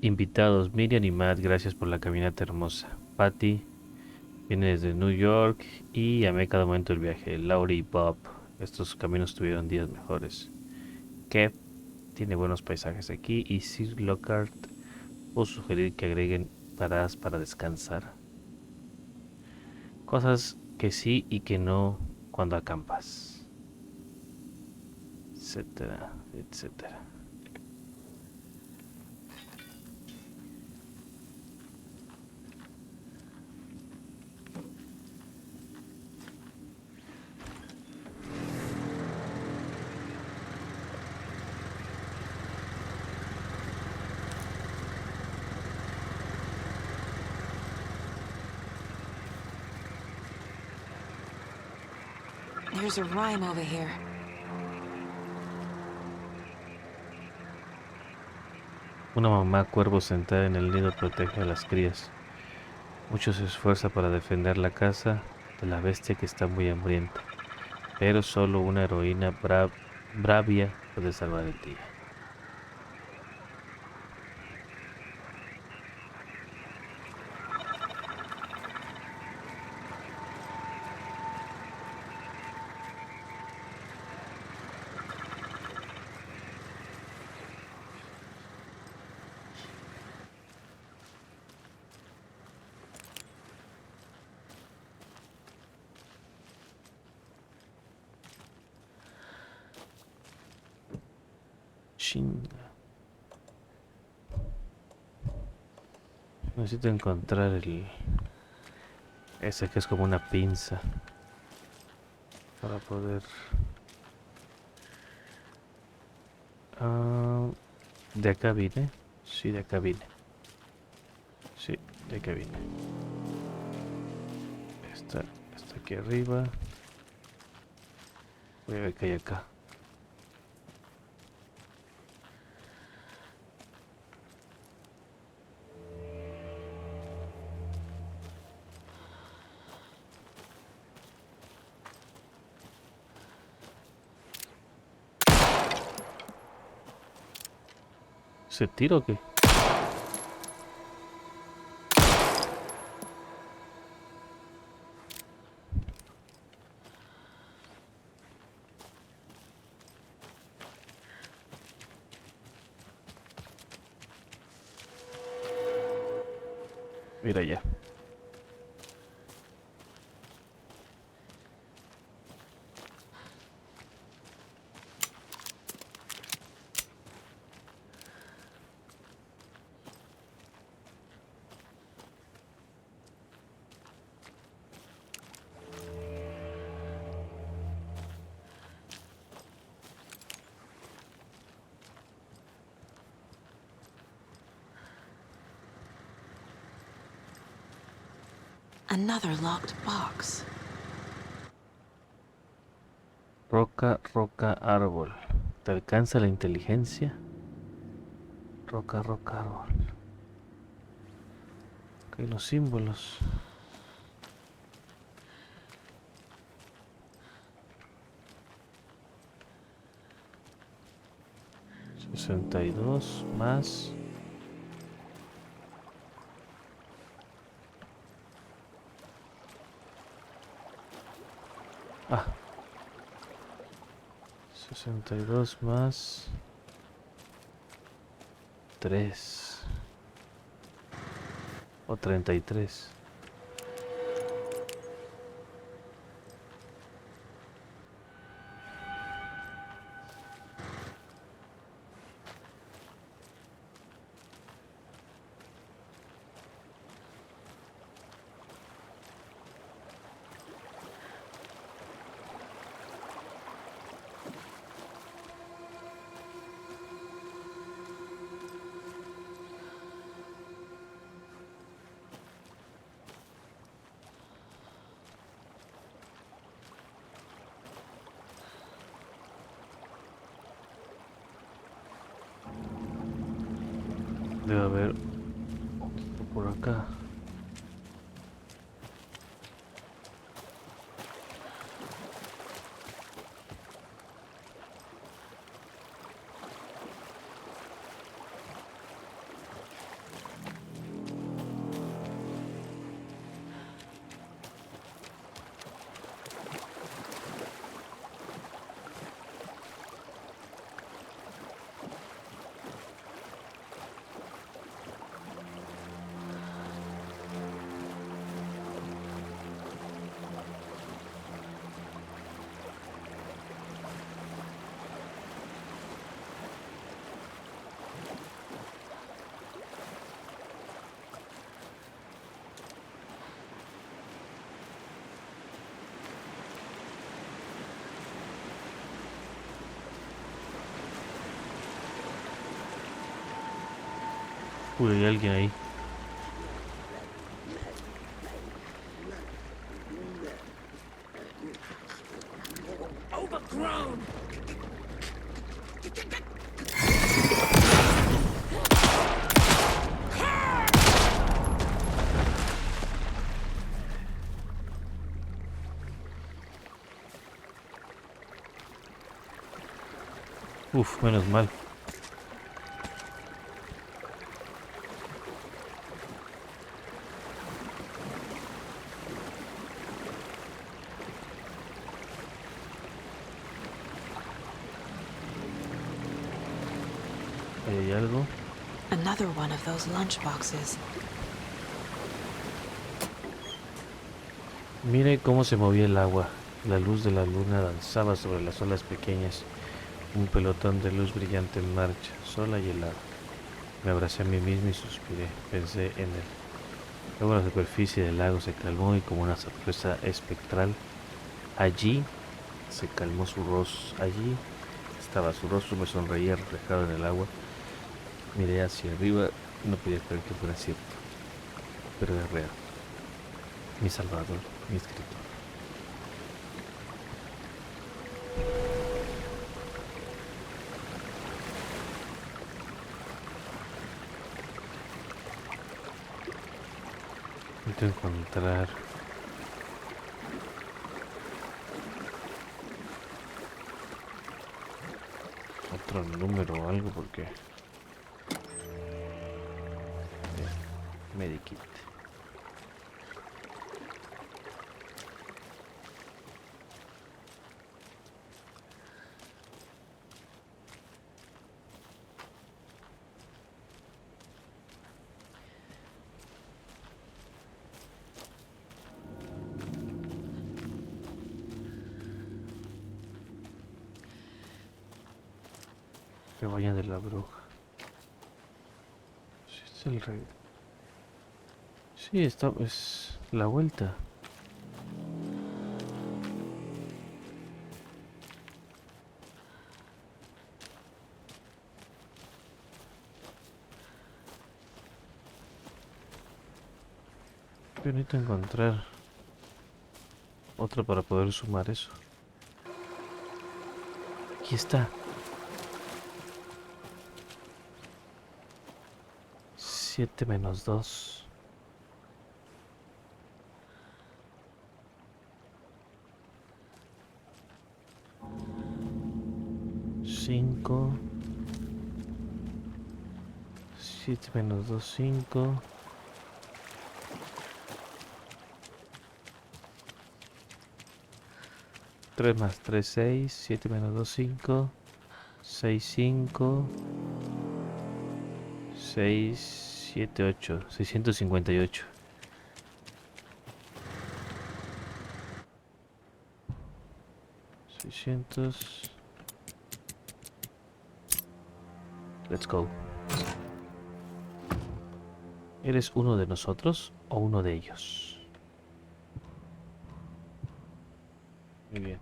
Invitados, Miriam y Matt, gracias por la caminata hermosa. Patty viene desde New York y amé cada momento del viaje. Laurie y Bob, estos caminos tuvieron días mejores. Kev tiene buenos paisajes aquí y Sir Lockhart puedo sugerir que agreguen paradas para descansar. Cosas que sí y que no cuando acampas, etcétera, etcétera. There's a rhyme over here. Una mamá cuervo sentada en el nido protege a las crías. Mucho se esfuerza para defender la casa de la bestia que está muy hambrienta, pero solo una heroína bravia puede salvar el día. Chinga. Necesito encontrar el... ese que es como una pinza para poder... Ah, de acá vine. Sí, de acá vine. Sí, de acá vine. Está aquí arriba. Voy a ver qué hay acá. ¿Se tira o qué? Mira ya. Another locked box. Roca, roca, árbol. ¿Te alcanza la inteligencia? Roca, roca, árbol. Ok, los símbolos. 62 más... Ah, 62 más... 3. O 33. Debe haber otro por acá. Uy, hay alguien ahí. Uf, menos mal. Ahí hay algo. Another one of those lunchboxes. Mire cómo se movía el agua. La luz de la luna danzaba sobre las olas pequeñas. Un pelotón de luz brillante en marcha, sola y helada. Me abracé a mí mismo y suspiré. Pensé en él. Luego la superficie del lago se calmó y como una sorpresa espectral, allí se calmó su rostro. Allí estaba su rostro, me sonreía reflejado en el agua. Miré hacia arriba y no podía creer que fuera cierto. Pero era real. Mi salvador, mi escritor. Necesito encontrar otro número o algo porque... Medikit. Rebaño de la bruja. Sí, es el rey. Sí, esta es la vuelta. Pero necesito encontrar otro para poder sumar eso. Aquí está. 7 menos 2. 5. 7 menos 2, 5. 3 más 3, 6. 7 menos 2, 5. 6, 5. 6, 7, 8. 658. 600. Let's go. ¿Eres uno de nosotros o uno de ellos? Muy bien.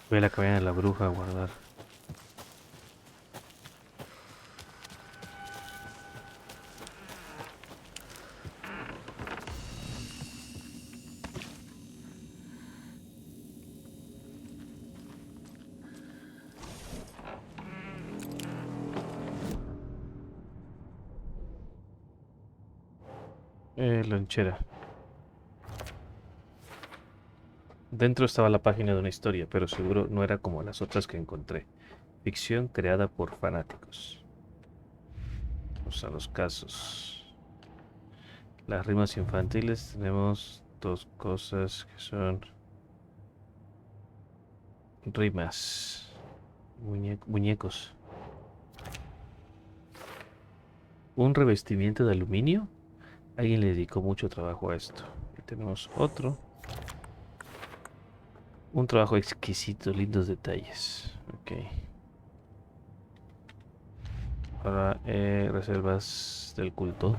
Voy a la cabaña de la bruja a guardar. Lonchera. Dentro estaba la página de una historia, pero seguro no era como las otras que encontré. Ficción creada por fanáticos. Vamos a los casos. Las rimas infantiles tenemos dos cosas que son rimas. Muñecos. Un revestimiento de aluminio. Alguien le dedicó mucho trabajo a esto. Y tenemos otro. Un trabajo exquisito, lindos detalles. Ok. Ahora, reservas del culto.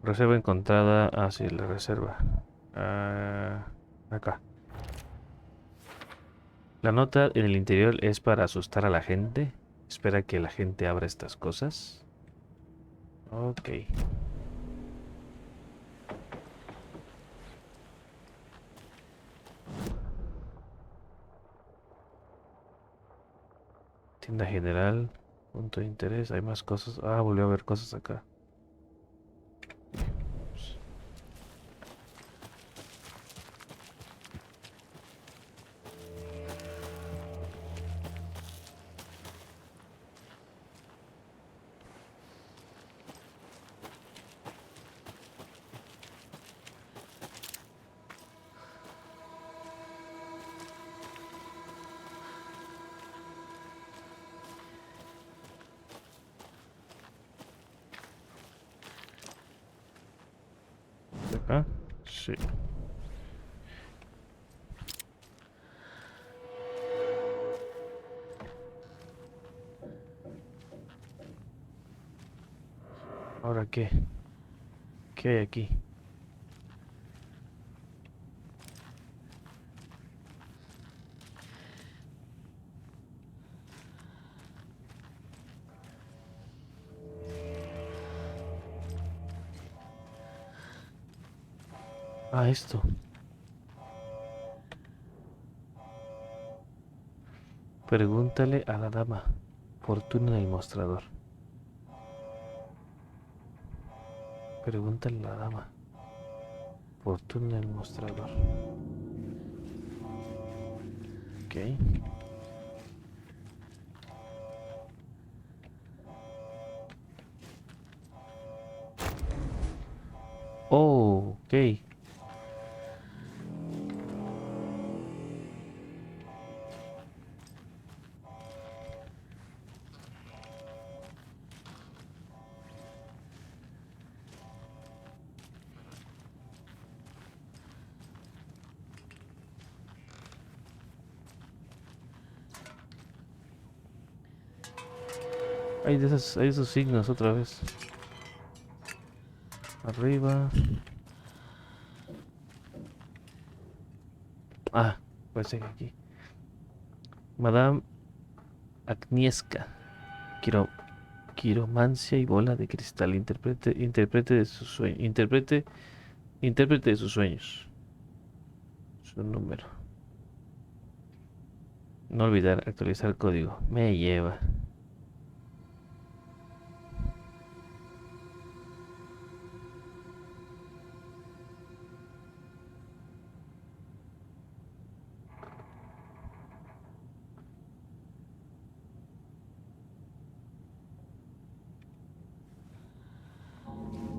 Reserva encontrada. Ah, sí, la reserva. Acá. La nota en el interior es para asustar a la gente. Espera que la gente abra estas cosas. Ok. Tienda general. Punto de interés. Hay más cosas. Ah, volvió a haber cosas acá. Acá. Sí. ¿Ahora qué? ¿Qué hay aquí? Ah, esto. Pregúntale a la dama. Fortuna en el mostrador. Pregúntale a la dama. Fortuna en el mostrador. Ok. Oh, ok. Hay esos signos otra vez. Arriba. Ah, parece que aquí. Madame Agnieszka. Quiro, quiromancia y bola de cristal. Interprete de sus sueños. Intérprete de sus sueños. Su número. No olvidar actualizar código. Me lleva.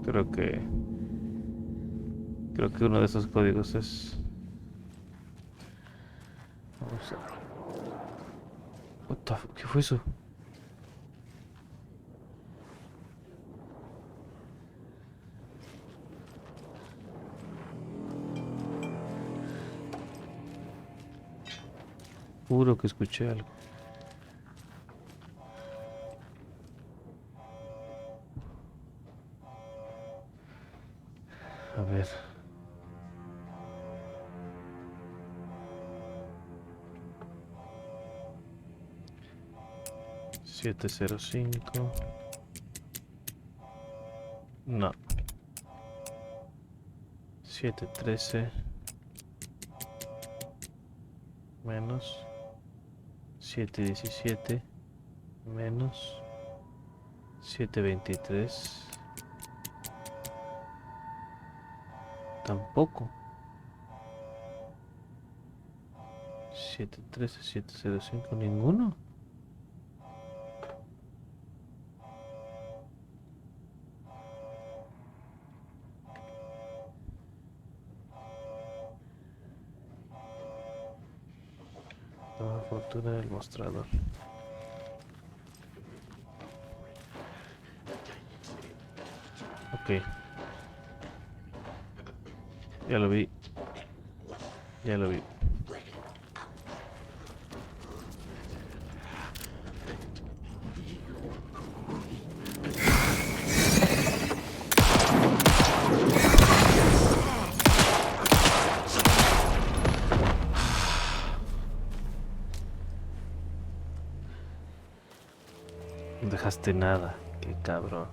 Creo que. Creo que uno de esos códigos es. Vamos a. ¿Qué fue eso? Juro que escuché algo. A ver. 705. No. 713. Menos. 717. Menos. 723. Tampoco. 713, 705. Ninguno. Fortuna del mostrador. Ok, ya lo vi, ya lo vi. No dejaste nada, qué cabrón.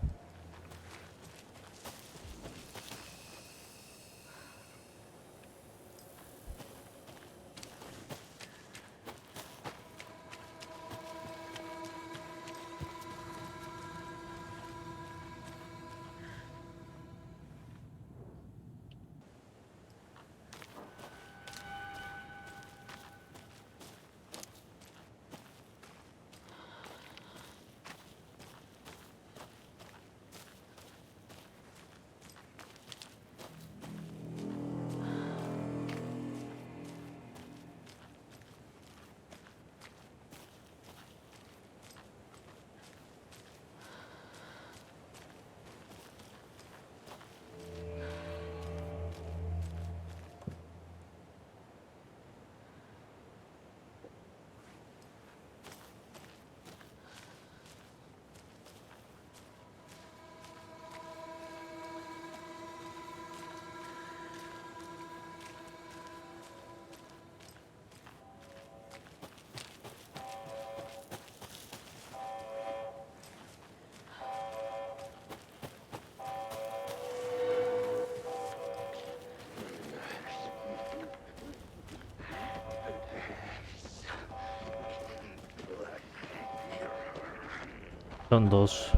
Son dos.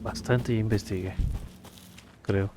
Bastante investigué, creo.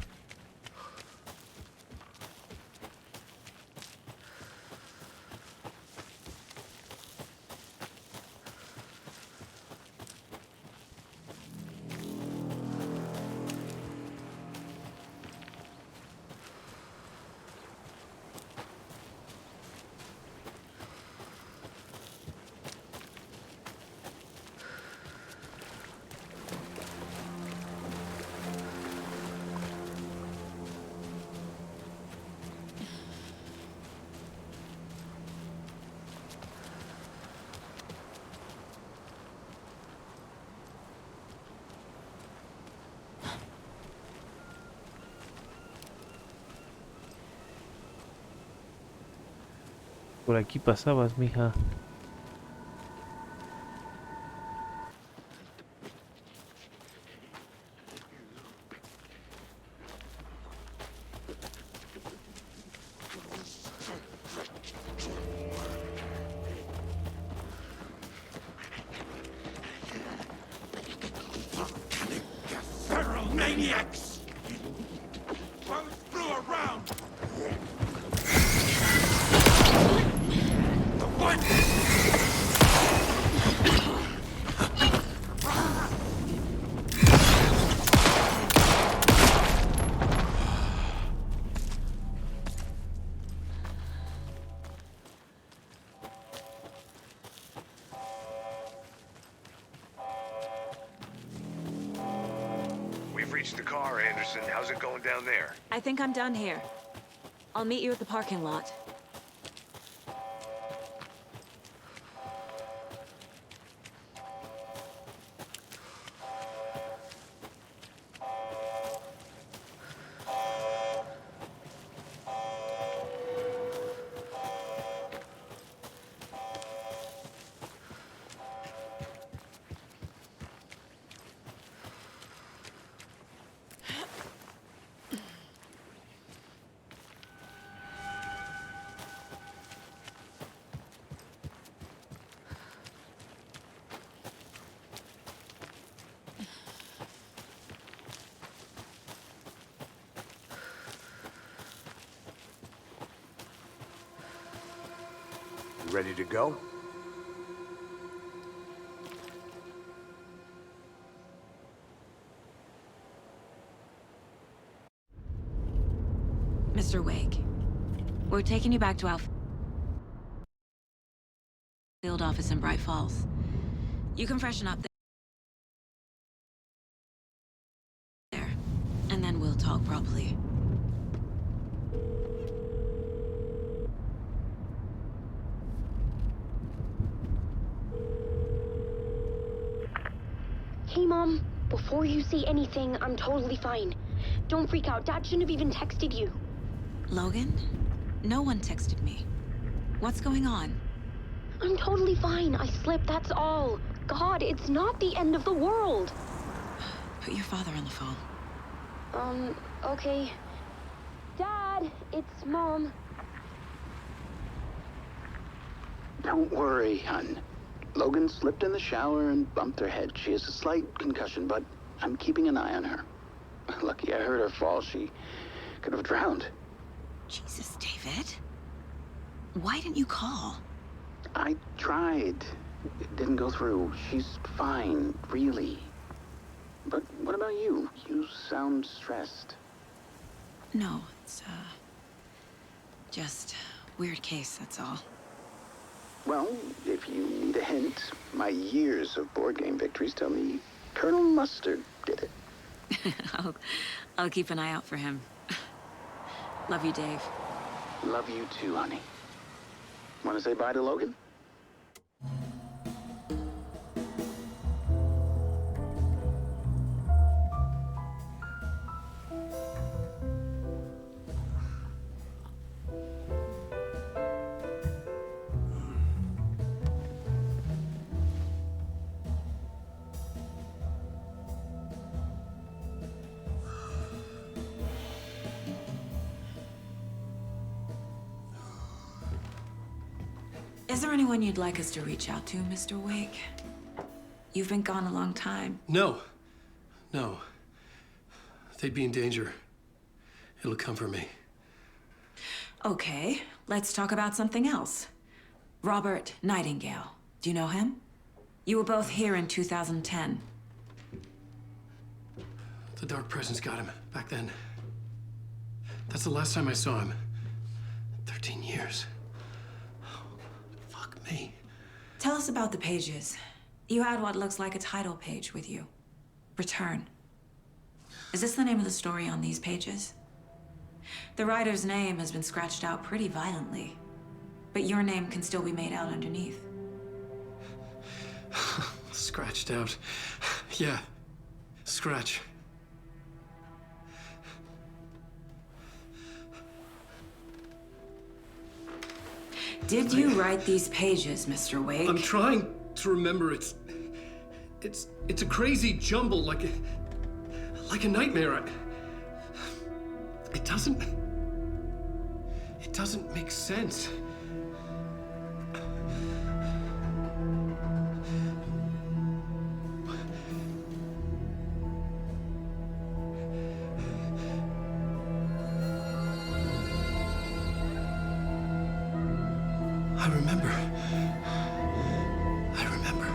Por aquí pasabas, mija. maniacs! Run through around! The one! We've reached the car, Anderson. How's it going down there? I think I'm done here. I'll meet you at the parking lot. You ready to go? Mr. Wake, we're taking you back to our field office in Bright Falls. You can freshen up there, and then we'll talk properly. Hey, Mom. Before you say anything, I'm totally fine. Don't freak out. Dad shouldn't have even texted you. Logan? No one texted me. What's going on? I'm totally fine. I slipped, that's all. God, it's not the end of the world. Put your father on the phone. Okay. Dad, it's Mom. Don't worry, hon. Logan slipped in the shower and bumped her head. She has a slight concussion, but I'm keeping an eye on her. Lucky I heard her fall. She could have drowned. Jesus, David. Why didn't you call? I tried. It didn't go through. She's fine, really. But what about you? You sound stressed. No, it's, just weird case, that's all. Well, if you need a hint, my years of board game victories tell me Colonel Mustard did it. I'll keep an eye out for him. Love you, Dave. Love you too, honey. Want to say bye to Logan? Is there anyone you'd like us to reach out to, Mr. Wake? You've been gone a long time. No. No. They'd be in danger. It'll come for me. Okay, let's talk about something else. Robert Nightingale. Do you know him? You were both here in 2010. The Dark Presence got him back then. That's the last time I saw him. 13 years. Fuck me. Tell us about the pages. You had what looks like a title page with you. Return. Is this the name of the story on these pages? The writer's name has been scratched out pretty violently, but your name can still be made out underneath. Scratched out. Yeah. Scratch. Did you write these pages, Mr. Wake? I'm trying to remember. It's a crazy jumble, like a nightmare. It doesn't make sense. I remember. I remember.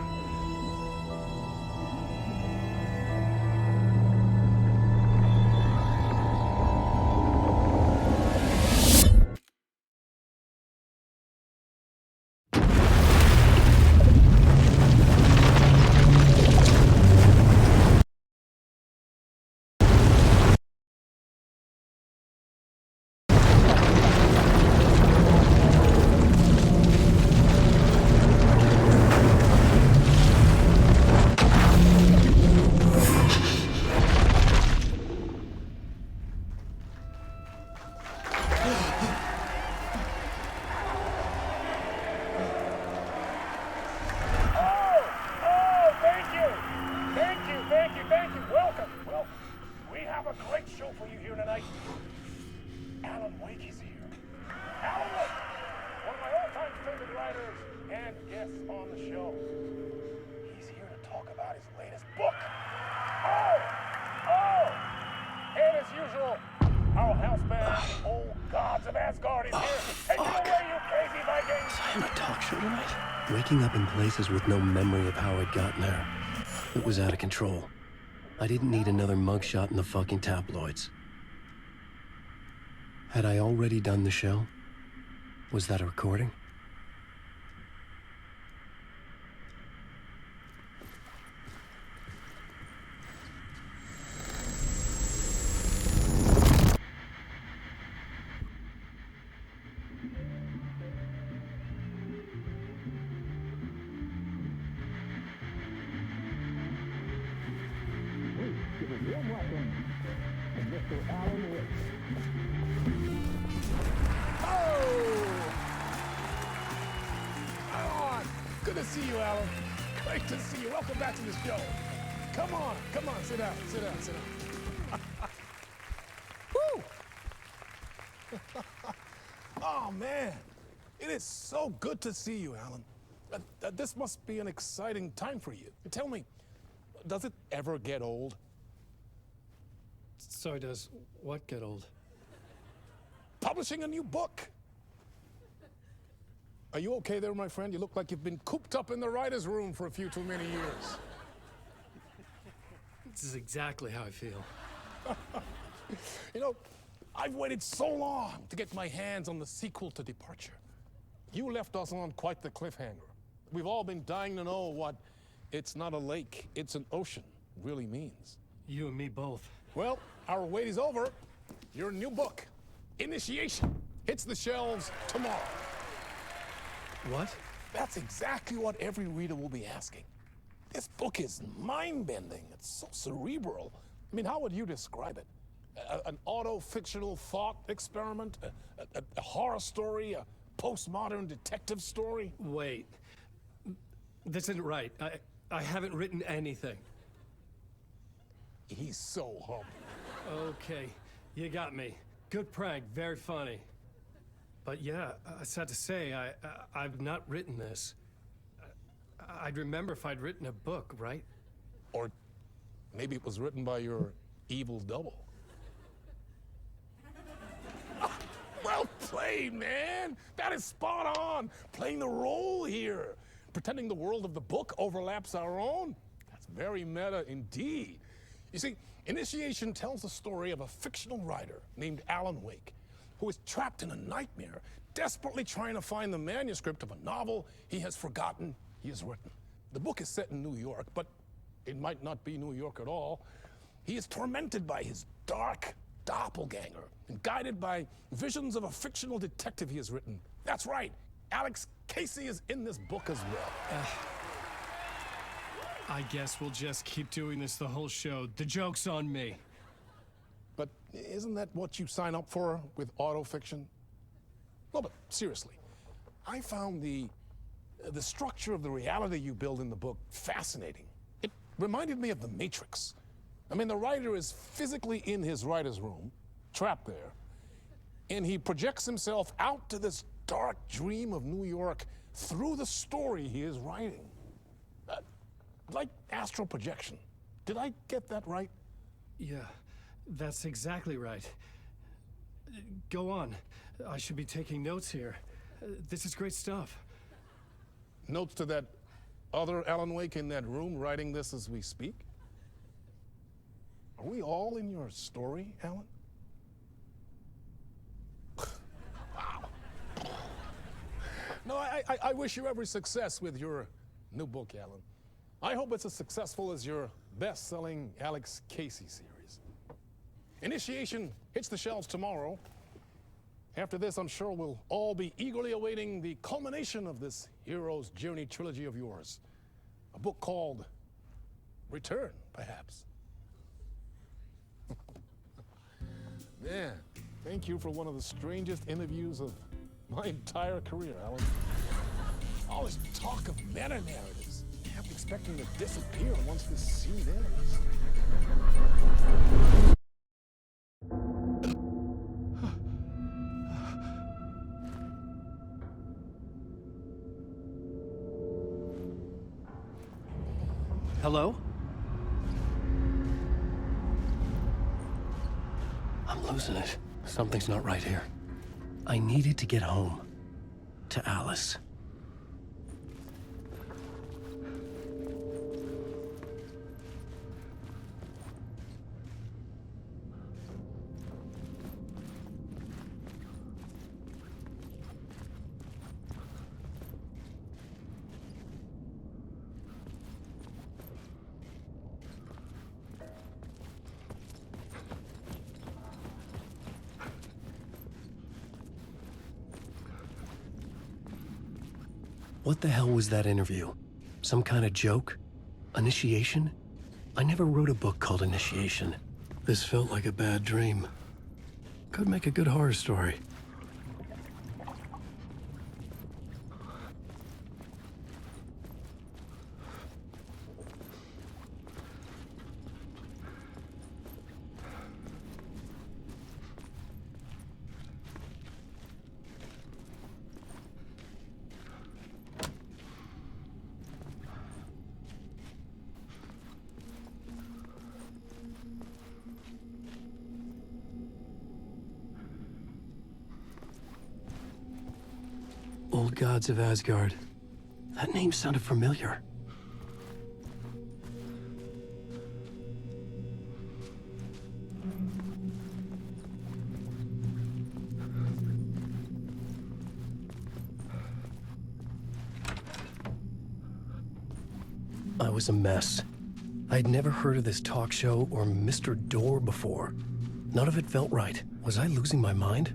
Waking up in places with no memory of how I'd gotten there. It was out of control. I didn't need another mugshot in the fucking tabloids. Had I already done the show? Was that a recording? Good to see you, Alan. Great to see you. Welcome back to the show. Come on, sit down. Woo! Oh, man. It is so good to see you, Alan. This must be an exciting time for you. Tell me, does it ever get old? So does what get old? Publishing a new book. Are you okay there, my friend? You look like you've been cooped up in the writer's room for a few too many years. This is exactly how I feel. You know, I've waited so long to get my hands on the sequel to Departure. You left us on quite the cliffhanger. We've all been dying to know what "it's not a lake, it's an ocean" really means. You and me both. Well, our wait is over. Your new book, Initiation, hits the shelves tomorrow. What? That's exactly what every reader will be asking. This book is mind-bending. It's so cerebral. I mean, how would you describe it? An auto-fictional thought experiment? A horror story? A postmodern detective story? Wait. This isn't right. I haven't written anything. He's so humble. Okay, you got me. Good prank, very funny. But yeah, sad to say, I've not written this. I'd remember if I'd written a book, right? Or maybe it was written by your evil double. Well played, man. That is spot on. Playing the role here. Pretending the world of the book overlaps our own. That's very meta indeed. You see, Initiation tells the story of a fictional writer named Alan Wake, who is trapped in a nightmare, desperately trying to find the manuscript of a novel he has forgotten he has written. The book is set in New York, but it might not be New York at all. He is tormented by his dark doppelganger and guided by visions of a fictional detective he has written. That's right, Alex Casey is in this book as well. I guess we'll just keep doing this the whole show. The joke's on me. But isn't that what you sign up for with autofiction? No, but seriously, I found the structure of the reality you build in the book fascinating. It reminded me of The Matrix. I mean, the writer is physically in his writer's room, trapped there, and he projects himself out to this dark dream of New York through the story he is writing. Like astral projection. Did I get that right? Yeah, that's exactly right. Go on. I should be taking notes here. This is great stuff. Notes to that other Alan Wake in that room writing this as we speak? Are we all in your story, Alan? Wow. No, I wish you every success with your new book, Alan. I hope it's as successful as your best-selling Alex Casey series. Initiation hits the shelves tomorrow. After this, I'm sure we'll all be eagerly awaiting the culmination of this hero's journey trilogy of yours. A book called Return, perhaps. Man, thank you for one of the strangest interviews of my entire career, Alan. All this talk of meta-narratives. Kept expecting to disappear once this scene ends. Hello? I'm losing it. Something's not right here. I needed to get home. To Alice. What the hell was that interview? Some kind of joke? Initiation? I never wrote a book called Initiation. This felt like a bad dream. Could make a good horror story. Old gods of Asgard. That name sounded familiar. I was a mess. I'd never heard of this talk show or Mr. Door before. None of it felt right. Was I losing my mind?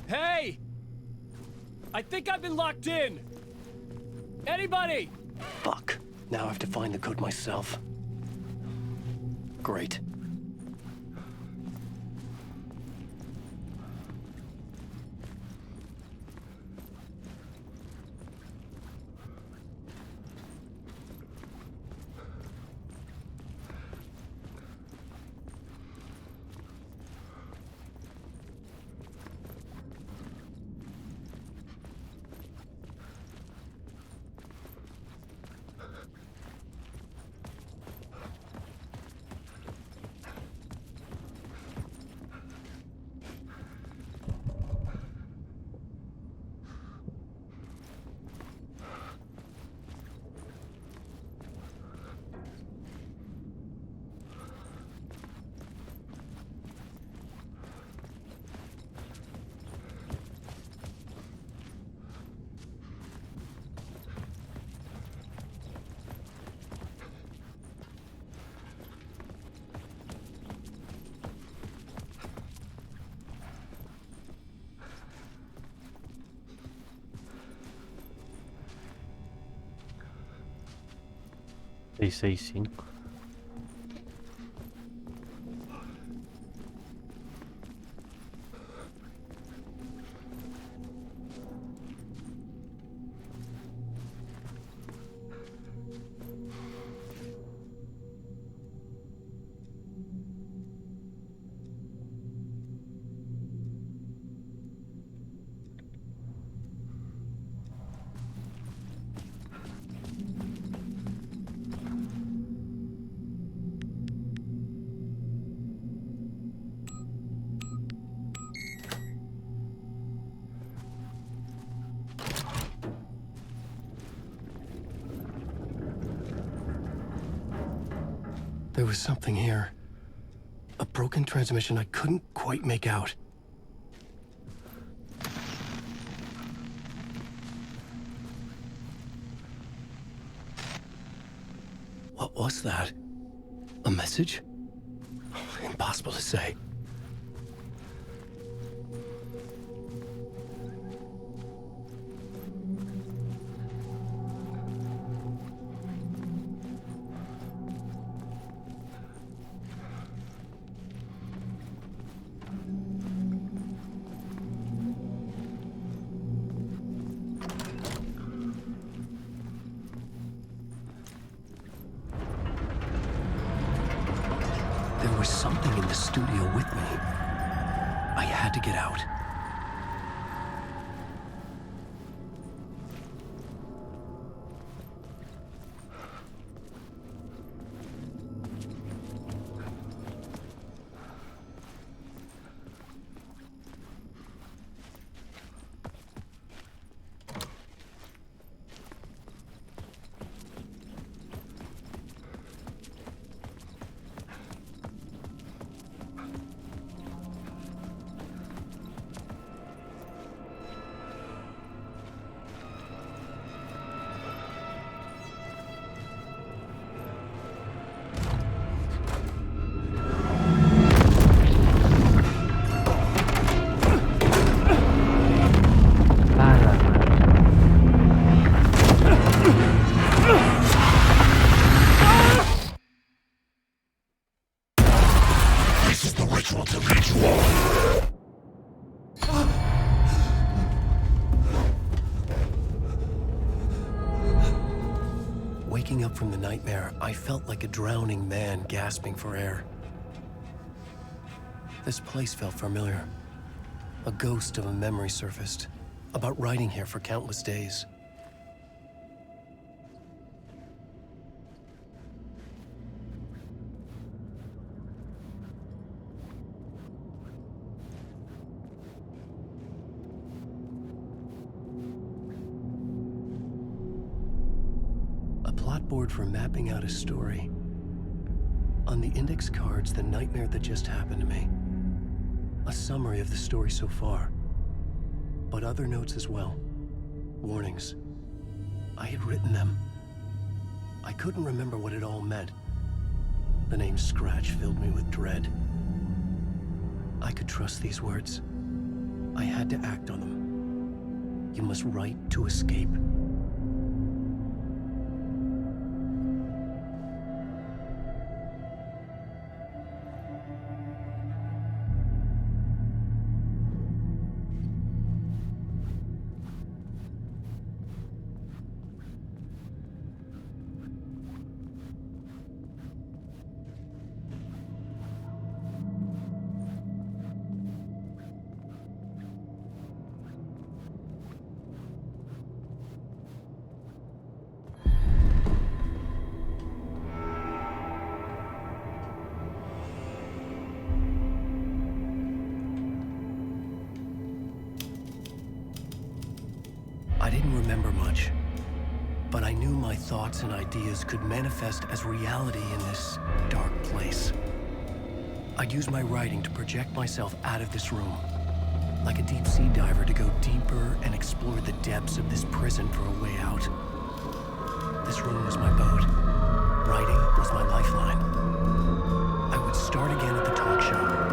Hey! I think I've been locked in! Anybody? Fuck. Now I have to find the code myself. Great. Seis, 5. There was something here. A broken transmission I couldn't quite make out. What was that? A message? Impossible to say. There was something in the studio with me. I had to get out. Waking up from the nightmare, I felt like a drowning man gasping for air. This place felt familiar. A ghost of a memory surfaced, about riding here for countless days. Board for mapping out a story. On the index cards, the nightmare that just happened to me. A summary of the story so far. But other notes as well. Warnings. I had written them. I couldn't remember what it all meant. The name Scratch filled me with dread. I could trust these words. I had to act on them. You must write to escape. I didn't remember much, but I knew my thoughts and ideas could manifest as reality in this dark place. I'd use my writing to project myself out of this room, like a deep sea diver to go deeper and explore the depths of this prison for a way out. This room was my boat. Writing was my lifeline. I would start again at the talk show.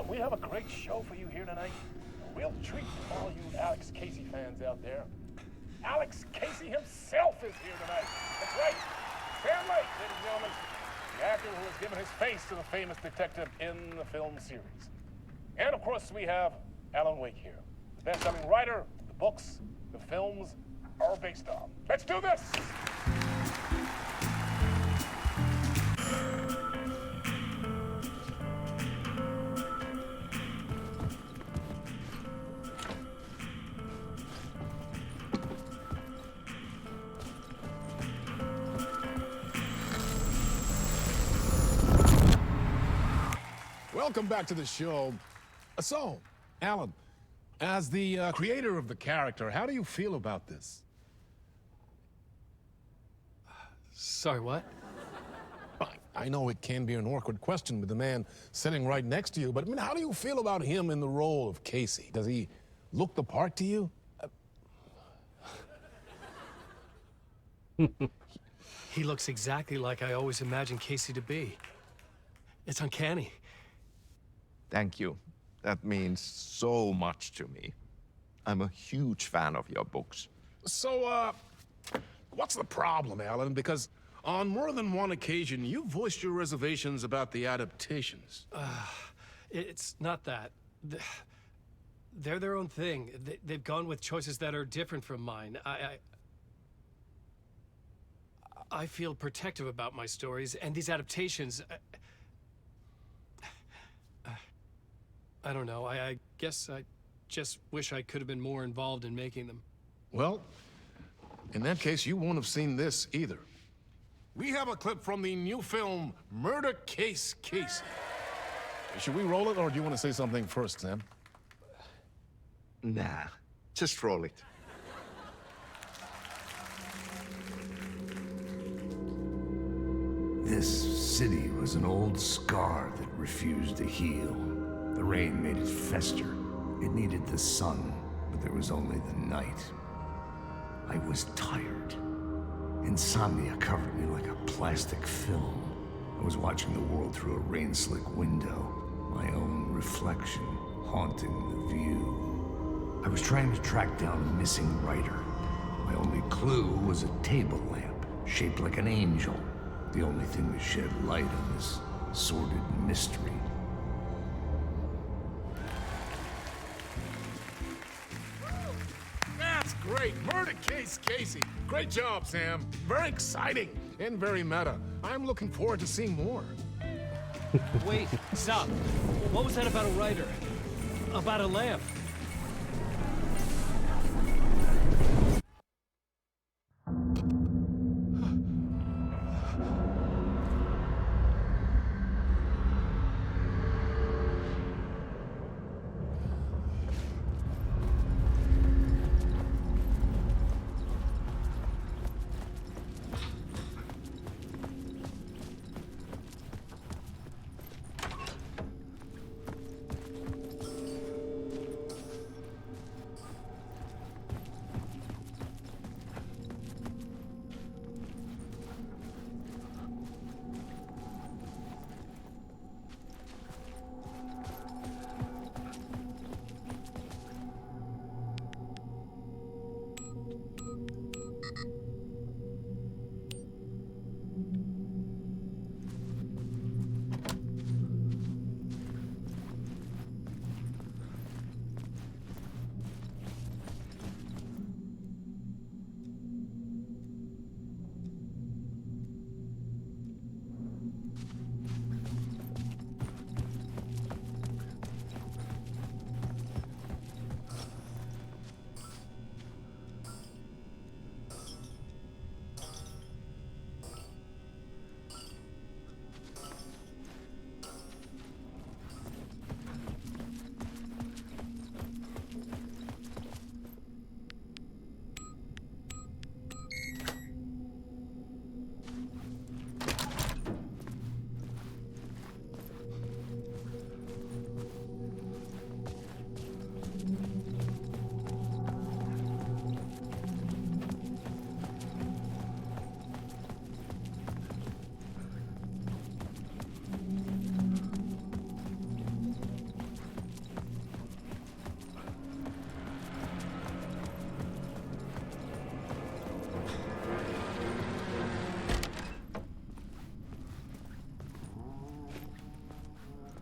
We have a great show for you here tonight. A real treat for all you Alex Casey fans out there. Alex Casey himself is here tonight. That's right. Sam Lake, ladies and gentlemen, the actor who has given his face to the famous detective in the film series. And of course, we have Alan Wake here, the best-selling writer the books the films are based on. Let's do this! welcome back to the show. So, Alan, as the creator of the character, how do you feel about this? Sorry, what? I know it can be an awkward question with the man sitting right next to you, but I mean, how do you feel about him in the role of Casey? Does he look the part to you? He looks exactly like I always imagined Casey to be. It's uncanny. Thank you. That means so much to me. I'm a huge fan of your books. So, what's the problem, Alan? Because on more than one occasion, you voiced your reservations about the adaptations. It's not that. They're their own thing. They've gone with choices that are different from mine. I feel protective about my stories, and these adaptations... I don't know. I guess I just wish I could have been more involved in making them. Well, in that case, you won't have seen this either. We have a clip from the new film, Murder Case Casey. Should we roll it, or do you want to say something first, Sam? Nah, just roll it. This city was an old scar that refused to heal. The rain made it fester. It needed the sun, but there was only the night. I was tired. Insomnia covered me like a plastic film. I was watching the world through a rain-slick window, my own reflection haunting the view. I was trying to track down a missing writer. My only clue was a table lamp, shaped like an angel. The only thing that shed light on this sordid mystery. That's great! Murder Case Casey! Great job, Sam. Very exciting and very meta. I'm looking forward to seeing more. Wait, stop. What was that about a writer? About a lamp?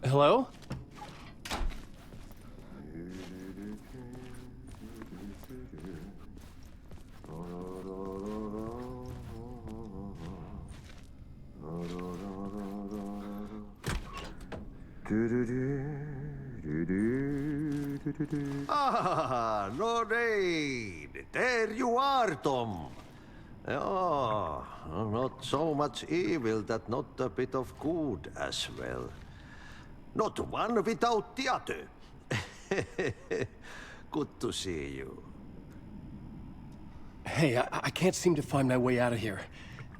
Hello? Ah, Lorraine! There you are, Tom. Oh, not so much evil that not a bit of good as well. Not one without the other. Good to see you. Hey, I can't seem to find my way out of here.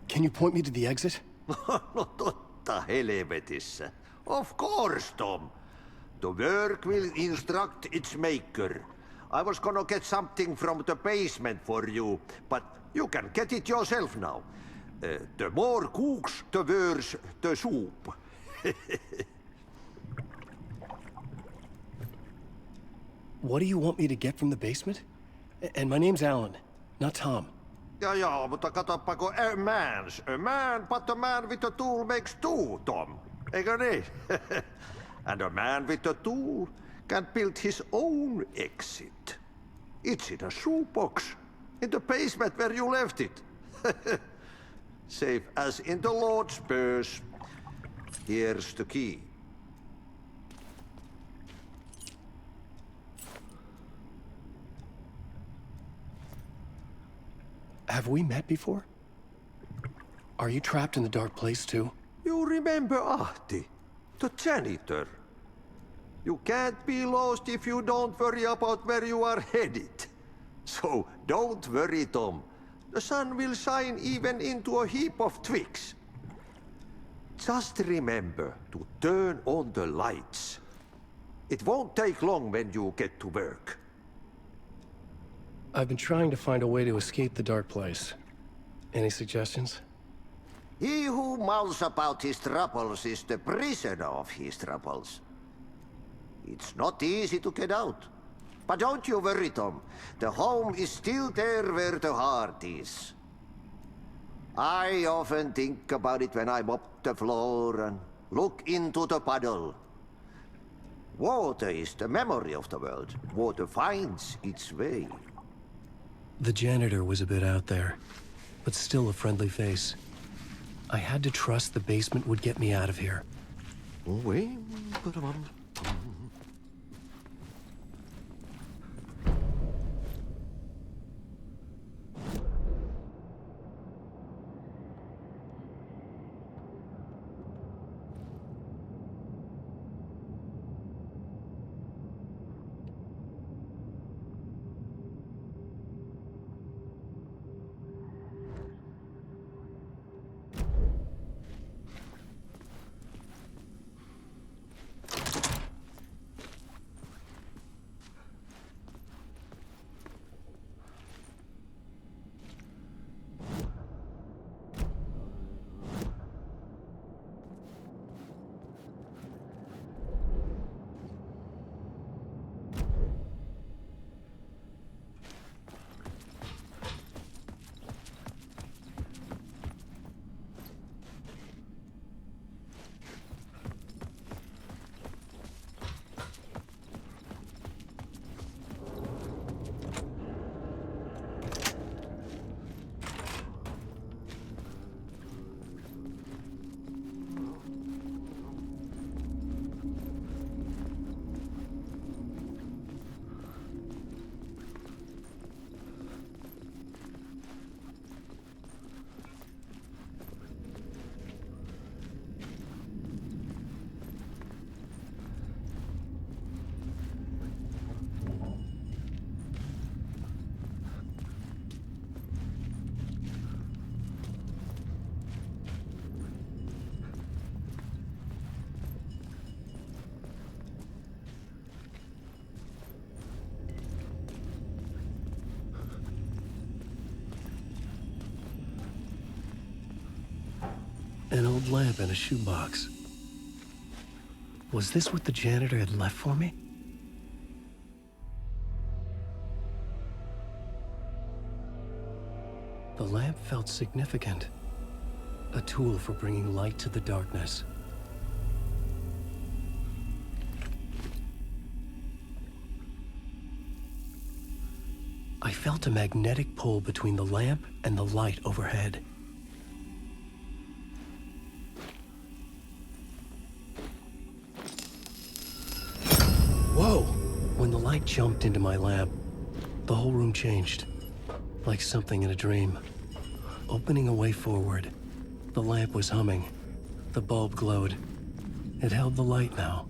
Can you point me to the exit? No totta helvetissä. Of course, Tom. The work will instruct its maker. I was gonna get something from the basement for you, but you can get it yourself now. The more cooks, the worse the soup. What do you want me to get from the basement? And my name's Alan, not Tom. Ja, mutta katsoppa, a man, but a man with a tool makes two, Tom. Eikö niin? And a man with a tool can build his own exit. It's in a shoebox, in the basement where you left it. Safe as in the Lord's purse. Here's the key. Have we met before? Are you trapped in the dark place too? You remember Ahti, the janitor. You can't be lost if you don't worry about where you are headed. So don't worry, Tom. The sun will shine even into a heap of twigs. Just remember to turn on the lights. It won't take long when you get to work. I've been trying to find a way to escape the dark place. Any suggestions? He who mouths about his troubles is the prisoner of his troubles. It's not easy to get out. But don't you worry, Tom. The home is still there where the heart is. I often think about it when I mop the floor and look into the puddle. Water is the memory of the world. Water finds its way. The janitor was a bit out there, but still a friendly face. I had to trust the basement would get me out of here. An old lamp in a shoebox. Was this what the janitor had left for me? The lamp felt significant. A tool for bringing light to the darkness. I felt a magnetic pull between the lamp and the light overhead. Whoa! When the light jumped into my lamp, the whole room changed. Like something in a dream. Opening a way forward. The lamp was humming. The bulb glowed. It held the light now,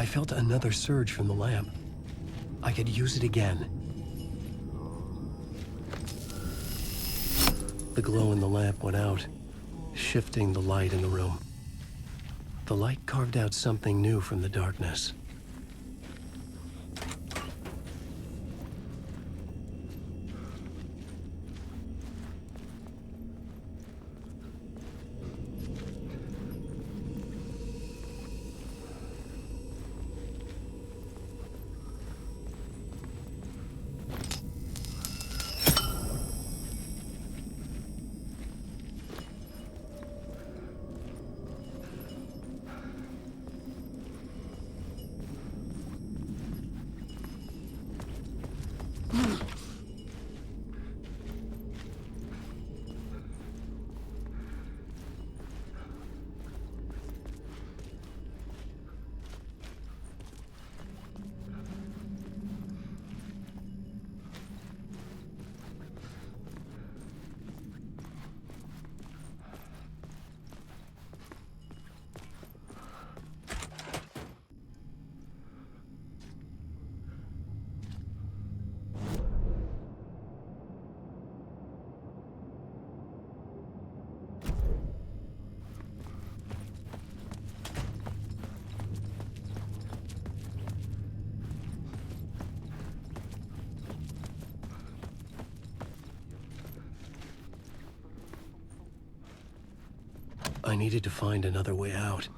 I felt another surge from the lamp. I could use it again. The glow in the lamp went out, shifting the light in the room. The light carved out something new from the darkness. I needed to find another way out.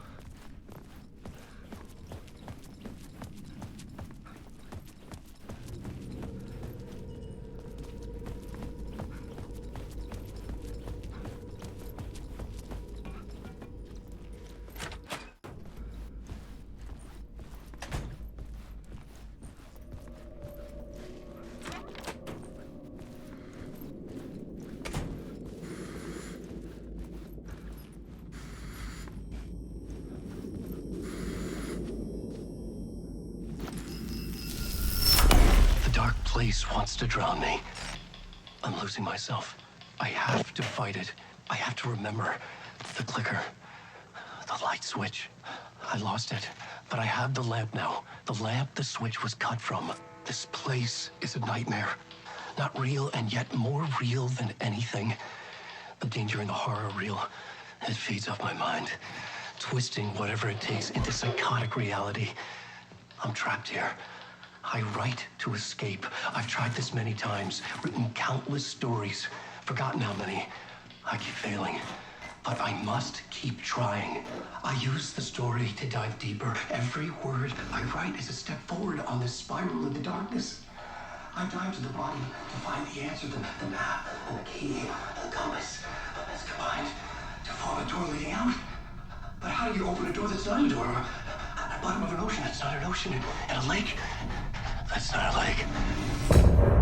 Place wants to drown me. I'm losing myself. I have to fight it. I have to remember. The clicker. The light switch. I lost it. But I have the lamp now. The lamp the switch was cut from. This place is a nightmare. Not real, and yet more real than anything. The danger and the horror are real. It feeds off my mind. Twisting whatever it takes into psychotic reality. I'm trapped here. I write to escape. I've tried this many times, written countless stories, forgotten how many. I keep failing, but I must keep trying. I use the story to dive deeper. Every word I write is a step forward on this spiral in the darkness. I dive to the bottom to find the answer, the map, and the key, and the compass. It's combined to form a door leading out. But how do you open a door that's not a door? At the bottom of an ocean that's not an ocean, and a lake that's not a lake.